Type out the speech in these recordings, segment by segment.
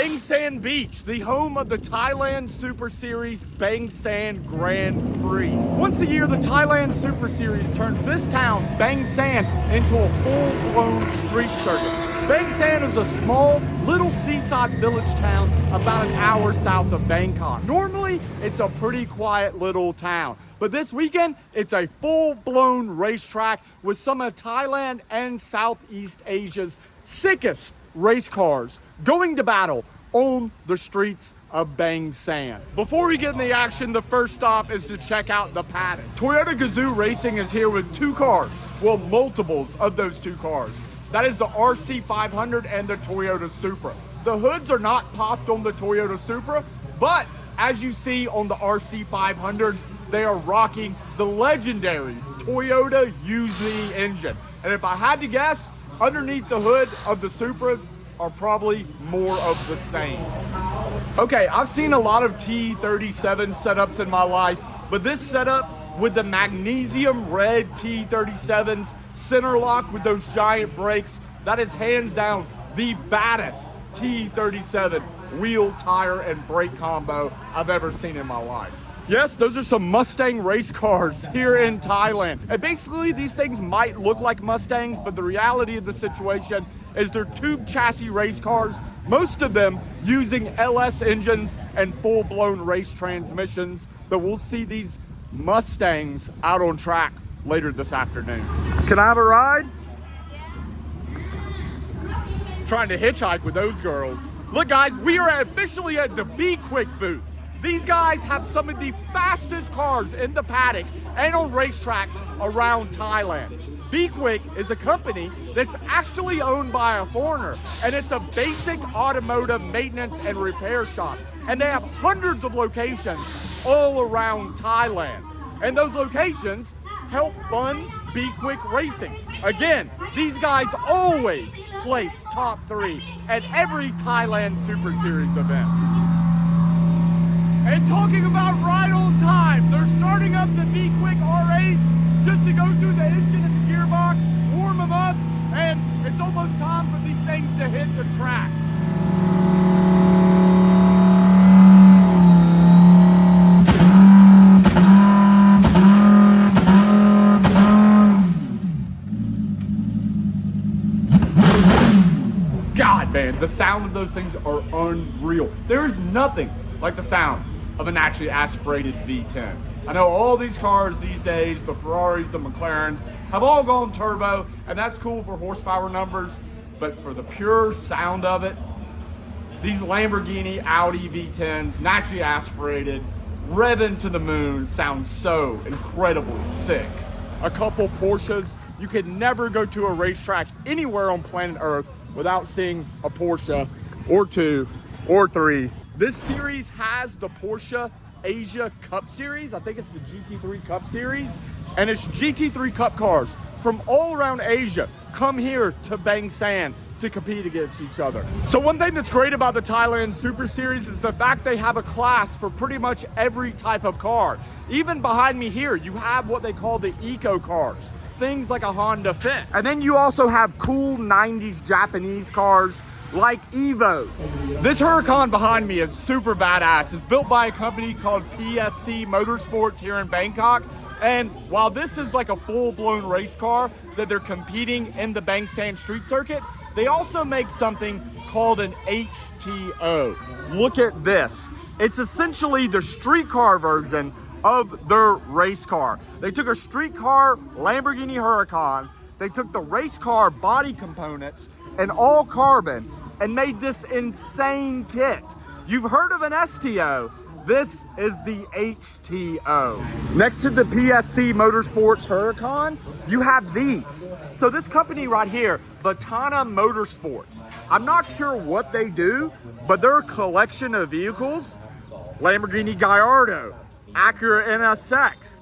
Bang Saen Beach, the home of the Thailand Super Series Bang Saen Grand Prix. Once a year, the Thailand Super Series turns this town, Bang Saen, into a full-blown street circuit. Bang Saen is a small, little seaside village town about an hour south of Bangkok. Normally, it's a pretty quiet little town, but this weekend, it's a full-blown racetrack with some of Thailand and Southeast Asia's sickest race cars going to battle on the streets of Bang Saen. Before we get in the action, the first stop is to check out the paddock. Toyota Gazoo Racing is here with two cars, well, multiples of those two cars. That is the RC500 and the Toyota Supra. The hoods are not popped on the Toyota Supra, but as you see on the RC500s, they are rocking the legendary Toyota UZ engine. And if I had to guess, underneath the hood of the Supras are probably more of the same. Okay, I've seen a lot of T37 setups in my life, but this setup with the magnesium red T37s, center lock with those giant brakes, that is hands down the baddest T37 wheel, tire, and brake combo I've ever seen in my life. Yes, those are some Mustang race cars here in Thailand. And basically these things might look like Mustangs, but the reality of the situation is they're tube chassis race cars, most of them using LS engines and full-blown race transmissions. But we'll see these Mustangs out on track later this afternoon. Can I have a ride? Trying to hitchhike with those girls. Look guys, we are officially at the B-Quik booth. These guys have some of the fastest cars in the paddock and on racetracks around Thailand. B-Quik is a company that's actually owned by a foreigner, and it's a basic automotive maintenance and repair shop. And they have hundreds of locations all around Thailand. And those locations help fund B-Quik Racing. Again, these guys always place top 3 at every Thailand Super Series event. And talking about right on time, they're starting up the B-Quik R8s just to go through the engine and the gearbox, warm them up, and it's almost time for these things to hit the track. God, man, the sound of those things are unreal. There is nothing like the sound of a naturally aspirated V10. I know all these cars these days, the Ferraris, the McLarens, have all gone turbo, and that's cool for horsepower numbers, but for the pure sound of it, these Lamborghini, Audi V10s, naturally aspirated, revving to the moon, sound so incredibly sick. A couple Porsches, you could never go to a racetrack anywhere on planet Earth without seeing a Porsche or 2 or 3. This series has the Porsche Asia Cup Series. I think it's the GT3 Cup Series. And it's GT3 Cup cars from all around Asia come here to Bang Saen to compete against each other. So one thing that's great about the Thailand Super Series is the fact they have a class for pretty much every type of car. Even behind me here, you have what they call the eco cars. Things like a Honda Fit. And then you also have cool 90s Japanese cars like Evos. This Huracan behind me is super badass. It's built by a company called PSC Motorsports here in Bangkok. And while this is like a full-blown race car that they're competing in the Bang Saen street circuit, they also make something called an HTO. Look at this. It's essentially the street car version of their race car. They took a street car Lamborghini Huracan, they took the race car body components and all carbon and made this insane kit. You've heard of an STO. This is the HTO. Next to the PSC Motorsports Huracan, you have these. So this company right here, Vatana Motorsports, I'm not sure what they do, but they're a collection of vehicles. Lamborghini Gallardo, Acura NSX,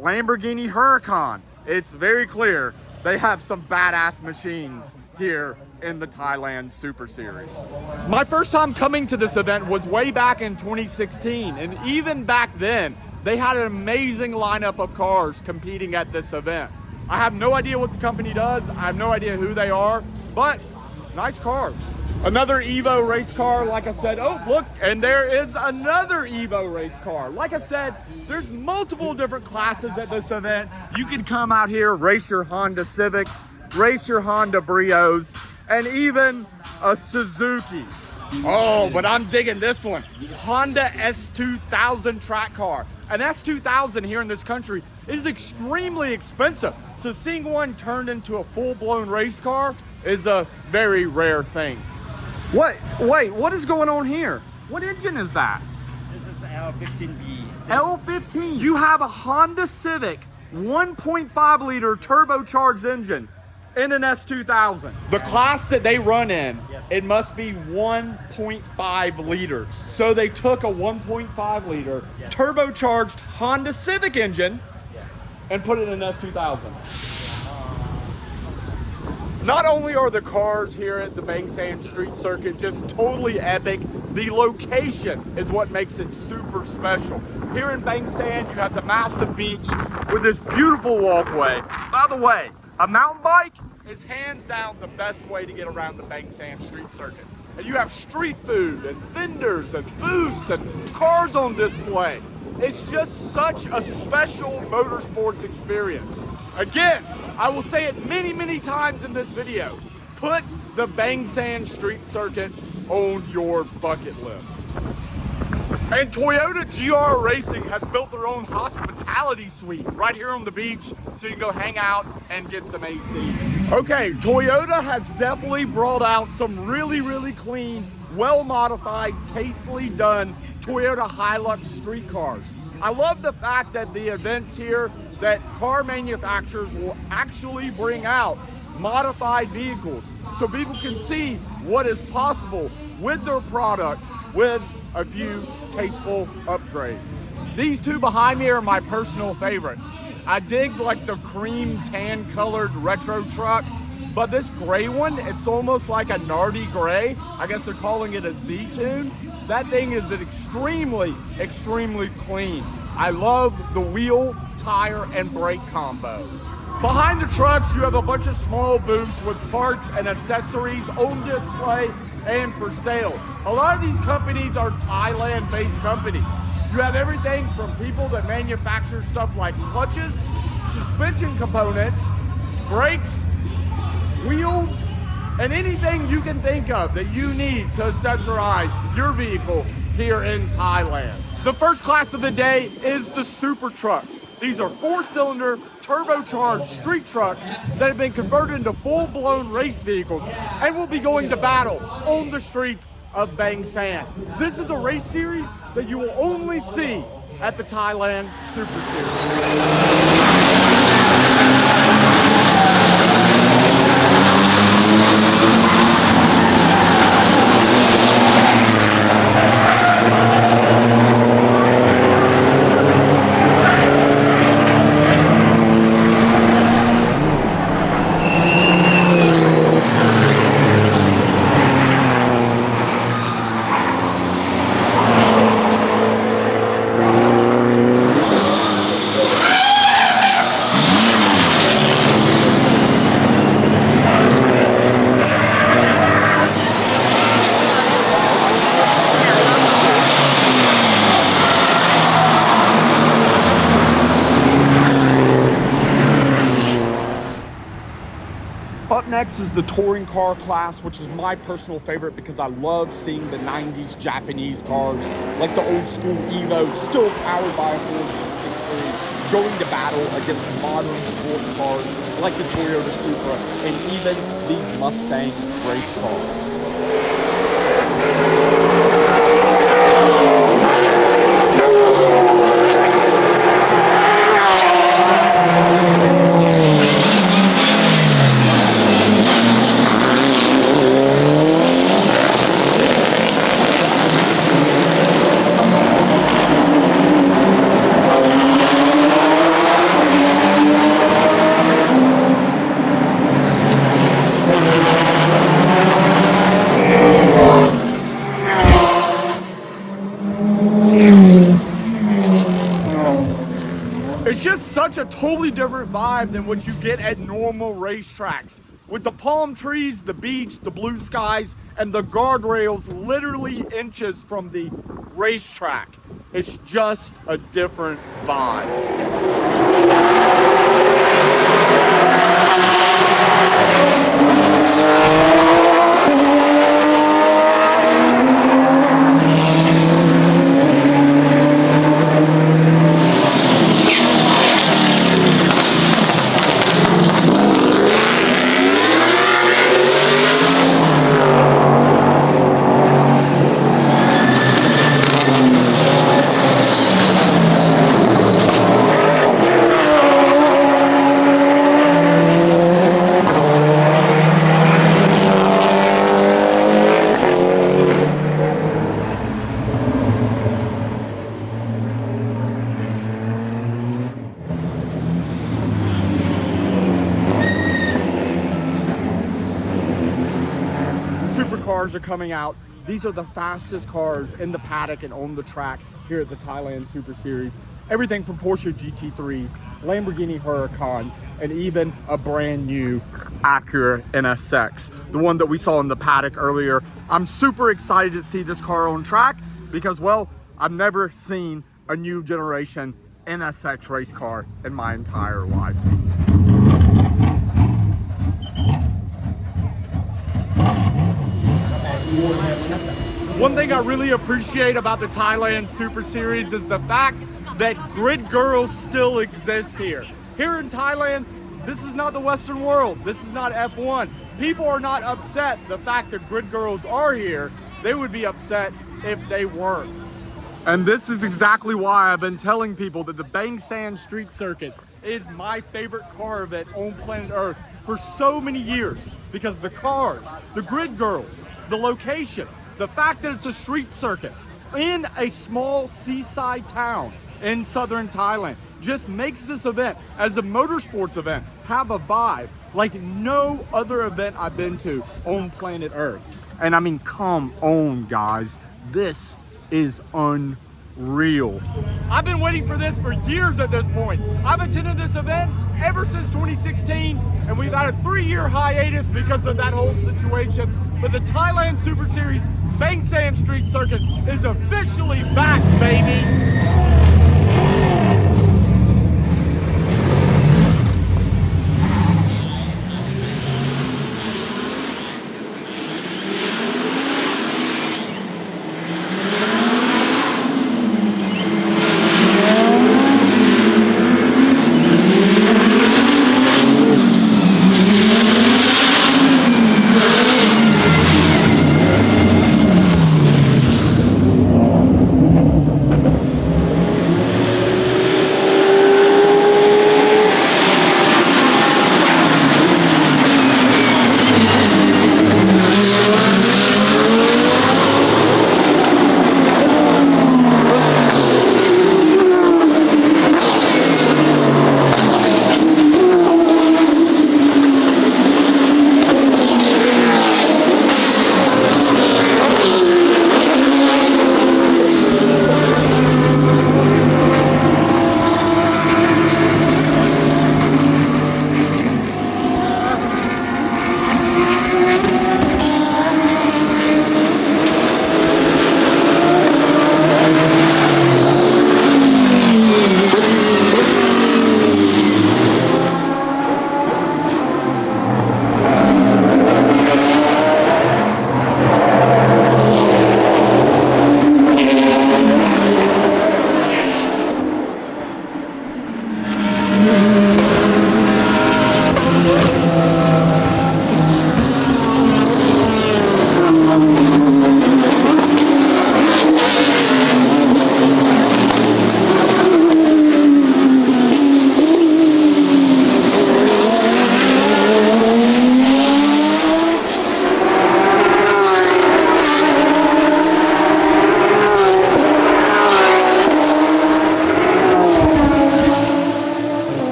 Lamborghini Huracan. It's very clear they have some badass machines here in the Thailand Super Series. My first time coming to this event was way back in 2016, and even back then, they had an amazing lineup of cars competing at this event. I have no idea what the company does, I have no idea who they are, but nice cars. Another Evo race car, like I said. Oh, look, and there is another Evo race car. Like I said, there's multiple different classes at this event. You can come out here, race your Honda Civics, race your Honda Brios, and even a Suzuki. Oh, but I'm digging this one. Honda S2000 track car. An S2000 here in this country is extremely expensive. So seeing one turned into a full-blown race car is a very rare thing. Wait, what is going on here? What engine is that? This is the L15B. L15. You have a Honda Civic 1.5 liter turbocharged engine in an S2000. The class that they run in, it must be 1.5 liters. So they took a 1.5 liter turbocharged Honda Civic engine and put it in an S2000. Not only are the cars here at the Saen Street Circuit just totally epic, the location is what makes it super special. Here in Saen, you have the massive beach with this beautiful walkway. By the way, a mountain bike is hands down the best way to get around the Saen Street Circuit. And you have street food and vendors and booths and cars on display. It's just such a special motorsports experience. Again, I will say it many, many times in this video. Put the Saen Street Circuit on your bucket list. And Toyota GR Racing has built their own hospitality suite right here on the beach, so you can go hang out and get some AC. Okay, Toyota has definitely brought out some really, really clean, well-modified, tastefully done Toyota Hilux street cars. I love the fact that the events here, that car manufacturers will actually bring out modified vehicles so people can see what is possible with their product with a few tasteful upgrades. These two behind me are my personal favorites. I dig like the cream tan colored retro truck, but this gray one, it's almost like a Nardi gray. I guess they're calling it a Z-Tune. That thing is extremely, extremely clean. I love the wheel, tire, and brake combo. Behind the trucks, you have a bunch of small booths with parts and accessories on display and for sale. A lot of these companies are Thailand-based companies. You have everything from people that manufacture stuff like clutches, suspension components, brakes, wheels, and anything you can think of that you need to accessorize your vehicle here in Thailand. The first class of the day is the super trucks. These are 4-cylinder turbocharged street trucks that have been converted into full-blown race vehicles and will be going to battle on the streets of Saen. This is a race series that you will only see at the Thailand Super Series. Up next is the touring car class, which is my personal favorite because I love seeing the 90s Japanese cars, like the old school Evo, still powered by a Ford G63, going to battle against modern sports cars like the Toyota Supra and even these Mustang race cars. It's just such a totally different vibe than what you get at normal racetracks. with the palm trees, the beach, the blue skies, and the guardrails literally inches from the racetrack. It's just a different vibe. Supercars are coming out. These are the fastest cars in the paddock and on the track here at the Thailand Super Series. Everything from Porsche GT3s, Lamborghini Huracans, and even a brand new Acura NSX, the one that we saw in the paddock earlier. I'm super excited to see this car on track because, well, I've never seen a new generation NSX race car in my entire life. One thing I really appreciate about the Thailand Super Series is the fact that grid girls still exist here. Here in Thailand, this is not the Western world. This is not F1. People are not upset the fact that grid girls are here. They would be upset if they weren't. And this is exactly why I've been telling people that the Saen Street Circuit is my favorite car event on planet Earth for so many years, because the cars, the grid girls, the location, the fact that it's a street circuit in a small seaside town in southern Thailand just makes this event, as a motorsports event, have a vibe like no other event I've been to on planet Earth. And I mean, come on, guys, this is unreal. I've been waiting for this for years at this point. I've attended this event ever since 2016, and we've had a 3-year hiatus because of that whole situation. But the Thailand Super Series Saen Street Circuit is officially back, baby.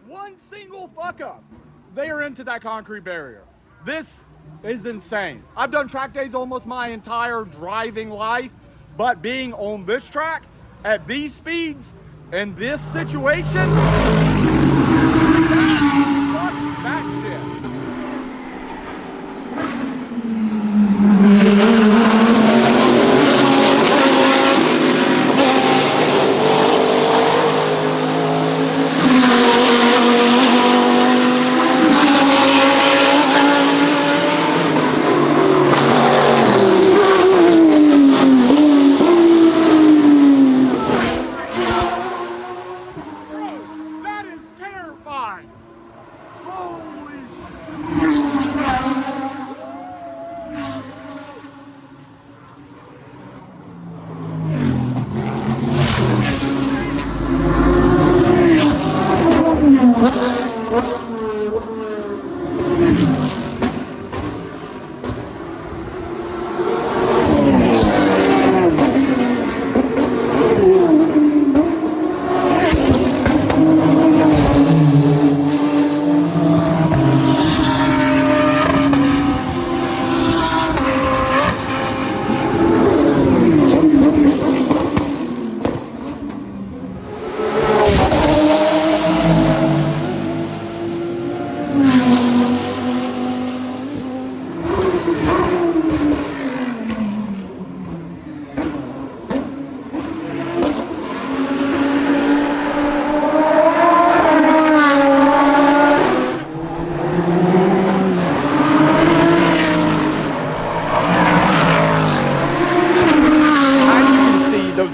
One single fuck up, they are into that concrete barrier. This is insane. I've done track days almost my entire driving life, but being on this track at these speeds in this situation, fuck that shit. That is terrifying. Holy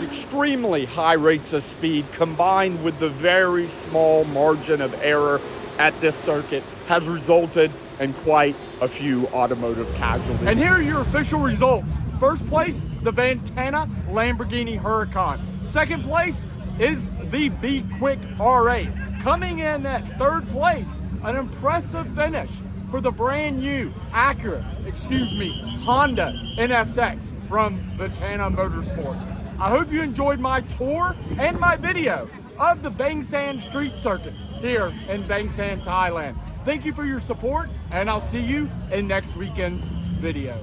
extremely high rates of speed combined with the very small margin of error at this circuit has resulted in quite a few automotive casualties. And here are your official results. First place, the Vantana Lamborghini Huracan. Second place is the B-Quik R8. Coming in at third place, an impressive finish for the brand new Honda NSX from Vantana Motorsports. I hope you enjoyed my tour and my video of the Bang Saen Street Circuit here in Bang Saen, Thailand. Thank you for your support, and I'll see you in next weekend's video.